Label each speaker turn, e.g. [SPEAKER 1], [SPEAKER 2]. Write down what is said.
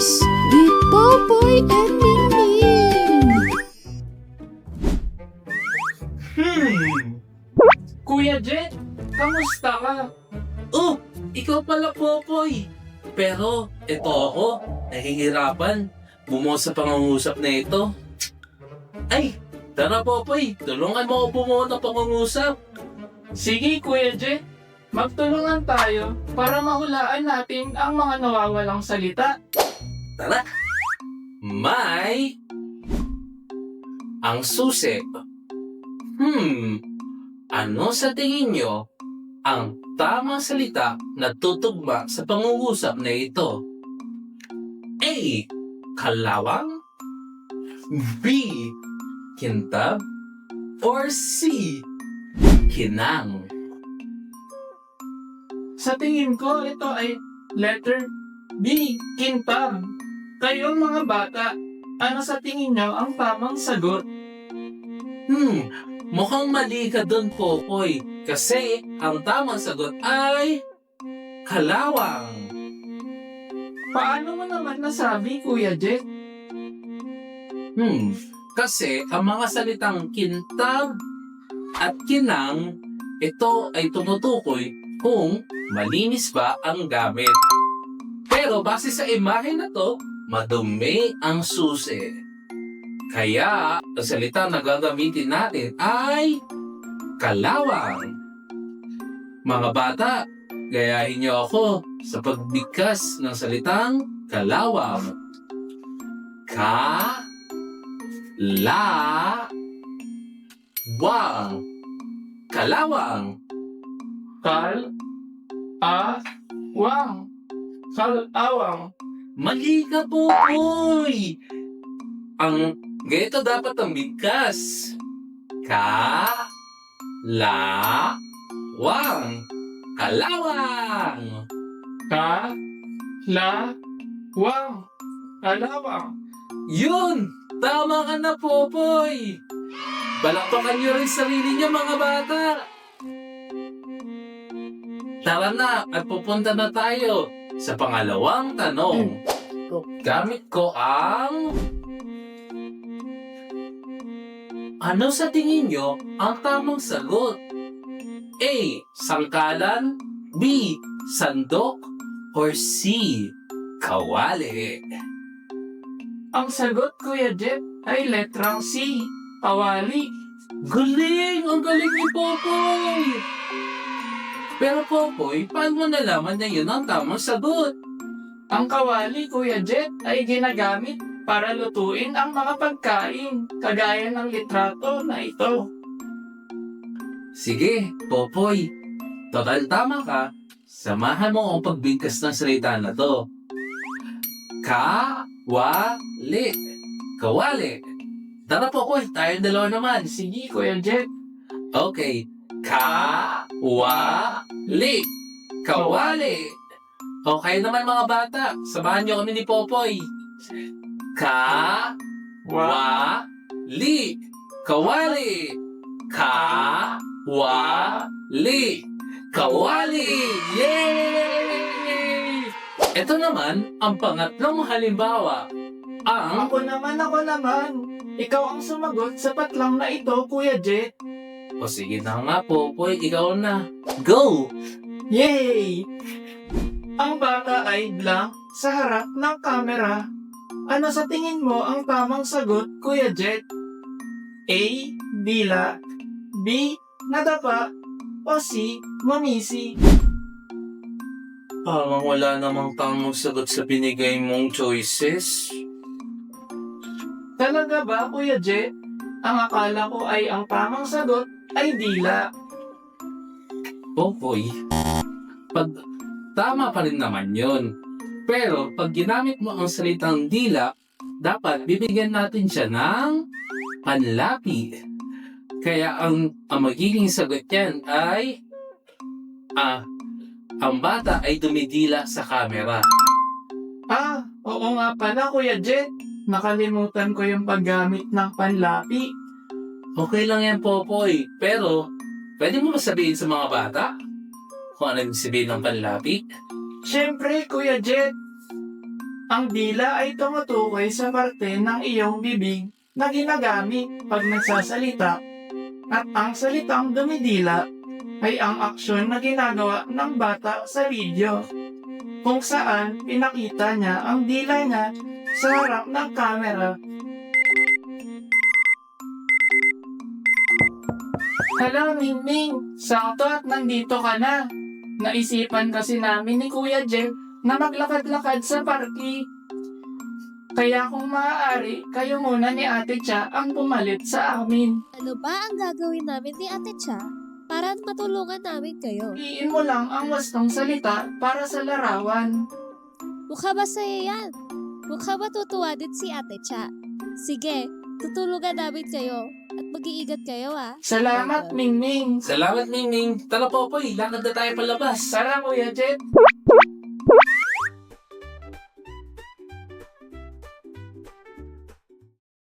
[SPEAKER 1] Stories with Popoy and Mingming.
[SPEAKER 2] Kuya Jet, kamusta ka?
[SPEAKER 3] Oh, ikaw pala, Popoy. Pero, ito ako, nahihirapan. Bumuo sa pangungusap na ito. Ay, tara, Popoy. Tulungan mo ako bumuo ng pangungusap.
[SPEAKER 2] Sige, Kuya Jet. Magtulungan tayo para mahulaan natin ang mga nawawalang salita.
[SPEAKER 3] Tara. May... ang susi. Ano sa tingin nyo ang tamang salita na tutugma sa pangungusap na ito? A. Kalawang, B. Kintab, or C. Kinang?
[SPEAKER 2] Sa tingin ko, ito ay letter B, kintab. Kayo mga bata, ano sa tingin nyo ang tamang sagot?
[SPEAKER 3] Mukhang mali ka dun, Popoy. Kasi ang tamang sagot ay... kalawang.
[SPEAKER 2] Paano mo naman nasabi, Kuya Jet?
[SPEAKER 3] Kasi ang mga salitang kintab at kinang, ito ay tumutukoy kung malinis ba ang gamit. Pero base sa imahe na to, madumi ang susi. Kaya, ang salita na gagamitin natin ay kalawang. Mga bata, gayahin niyo ako sa pagbigkas ng salitang kalawang. Wang. Kalawang.
[SPEAKER 2] Wang. Kalawang.
[SPEAKER 3] Mali ka, Popoy! Ang ganito dapat ang bigkas. Wang. Kalawang.
[SPEAKER 2] Wang. Kalawang.
[SPEAKER 3] Yun! Tama ka na, Popoy! Balakpakan niyo rin sarili niyo, mga bata! Tara na at pupunta na tayo sa pangalawang tanong. Gamit ko ang... ano sa tingin niyo ang tamang sagot? A. Sangkalan, B. Sandok, or C. Kawali?
[SPEAKER 2] Ang sagot, Kuya Jet, ay letrang C, kawali.
[SPEAKER 3] Galing! Ang galing ni Popoy! Pero Popoy, paano mo nalaman na yun ang tamang sagot?
[SPEAKER 2] Ang kawali, Kuya Jet, ay ginagamit para lutuin ang mga pagkain, kagaya ng litrato na ito.
[SPEAKER 3] Sige, Popoy. Total tama ka. Samahan mo ang pagbigkas ng salita na to. Kawali. Kawali. Tara, Popoy. Tayong dalawa naman.
[SPEAKER 2] Sige, Kuya Jet.
[SPEAKER 3] Okay. Kawali. Kawali. Okay naman, mga bata. Samahan niyo kami ni Popoy. Kawali. Kawali. Kawali. Kawali. Yay! Ito naman ang pangatlong halimbawa. Ang...
[SPEAKER 2] Ako naman. Ikaw ang sumagot sa patlang na ito, Kuya Jet.
[SPEAKER 3] O sige na nga, Popoy. Ikaw na. Go!
[SPEAKER 2] Yay! Ang bata ay blank sa harap ng kamera. Ano sa tingin mo ang tamang sagot, Kuya Jet? A. Dila, B. Nadapa, o C. Mamisi?
[SPEAKER 3] Parang wala namang tamang sagot sa binigay mong choices.
[SPEAKER 2] Talaga ba, Kuya Jet? Ang akala ko ay ang tamang sagot ay dila.
[SPEAKER 3] Popoy, tama pa rin naman yon. Pero pag ginamit mo ang salitang dila, dapat bibigyan natin siya ng panlapi. Kaya ang magiging sagot yan ay ang bata ay dumidila sa camera.
[SPEAKER 2] Oo nga pala, Kuya Jet. Nakalimutan ko yung paggamit ng panlapi.
[SPEAKER 3] Okay lang yan, Popoy. Pero, pwede mo ba sabihin sa mga bata kung ano yung sabihin ng panlapi?
[SPEAKER 2] Siyempre, Kuya Jet. Ang dila ay tumutukoy sa parte ng iyong bibig na ginagamit pag nagsasalita. At ang salitang dumidila ay ang aksyon na ginagawa ng bata sa video, kung saan pinakita niya ang dila niya sa harap ng camera. Hello, Mingming! Sakto at nandito ka na. Naisipan kasi namin ni Kuya Jeff na maglakad-lakad sa parky. Kaya kung maaari, kayo muna ni Ate Cha ang pumalit sa amin.
[SPEAKER 1] Ano ba ang gagawin namin ni Ate Cha para matulungan namin kayo?
[SPEAKER 2] Iin mo lang ang wastong salita para sa larawan.
[SPEAKER 1] Mukha ba sa'yo yan? Mukha ba tutuwa din si Ate Cha? Sige, tutulungan namin kayo at mag-iingat kayo
[SPEAKER 2] Salamat, Mingming!
[SPEAKER 3] Salamat, Mingming. Tara, Popoy. Lakad na tayo palabas.
[SPEAKER 2] Tara, Kuya Jet!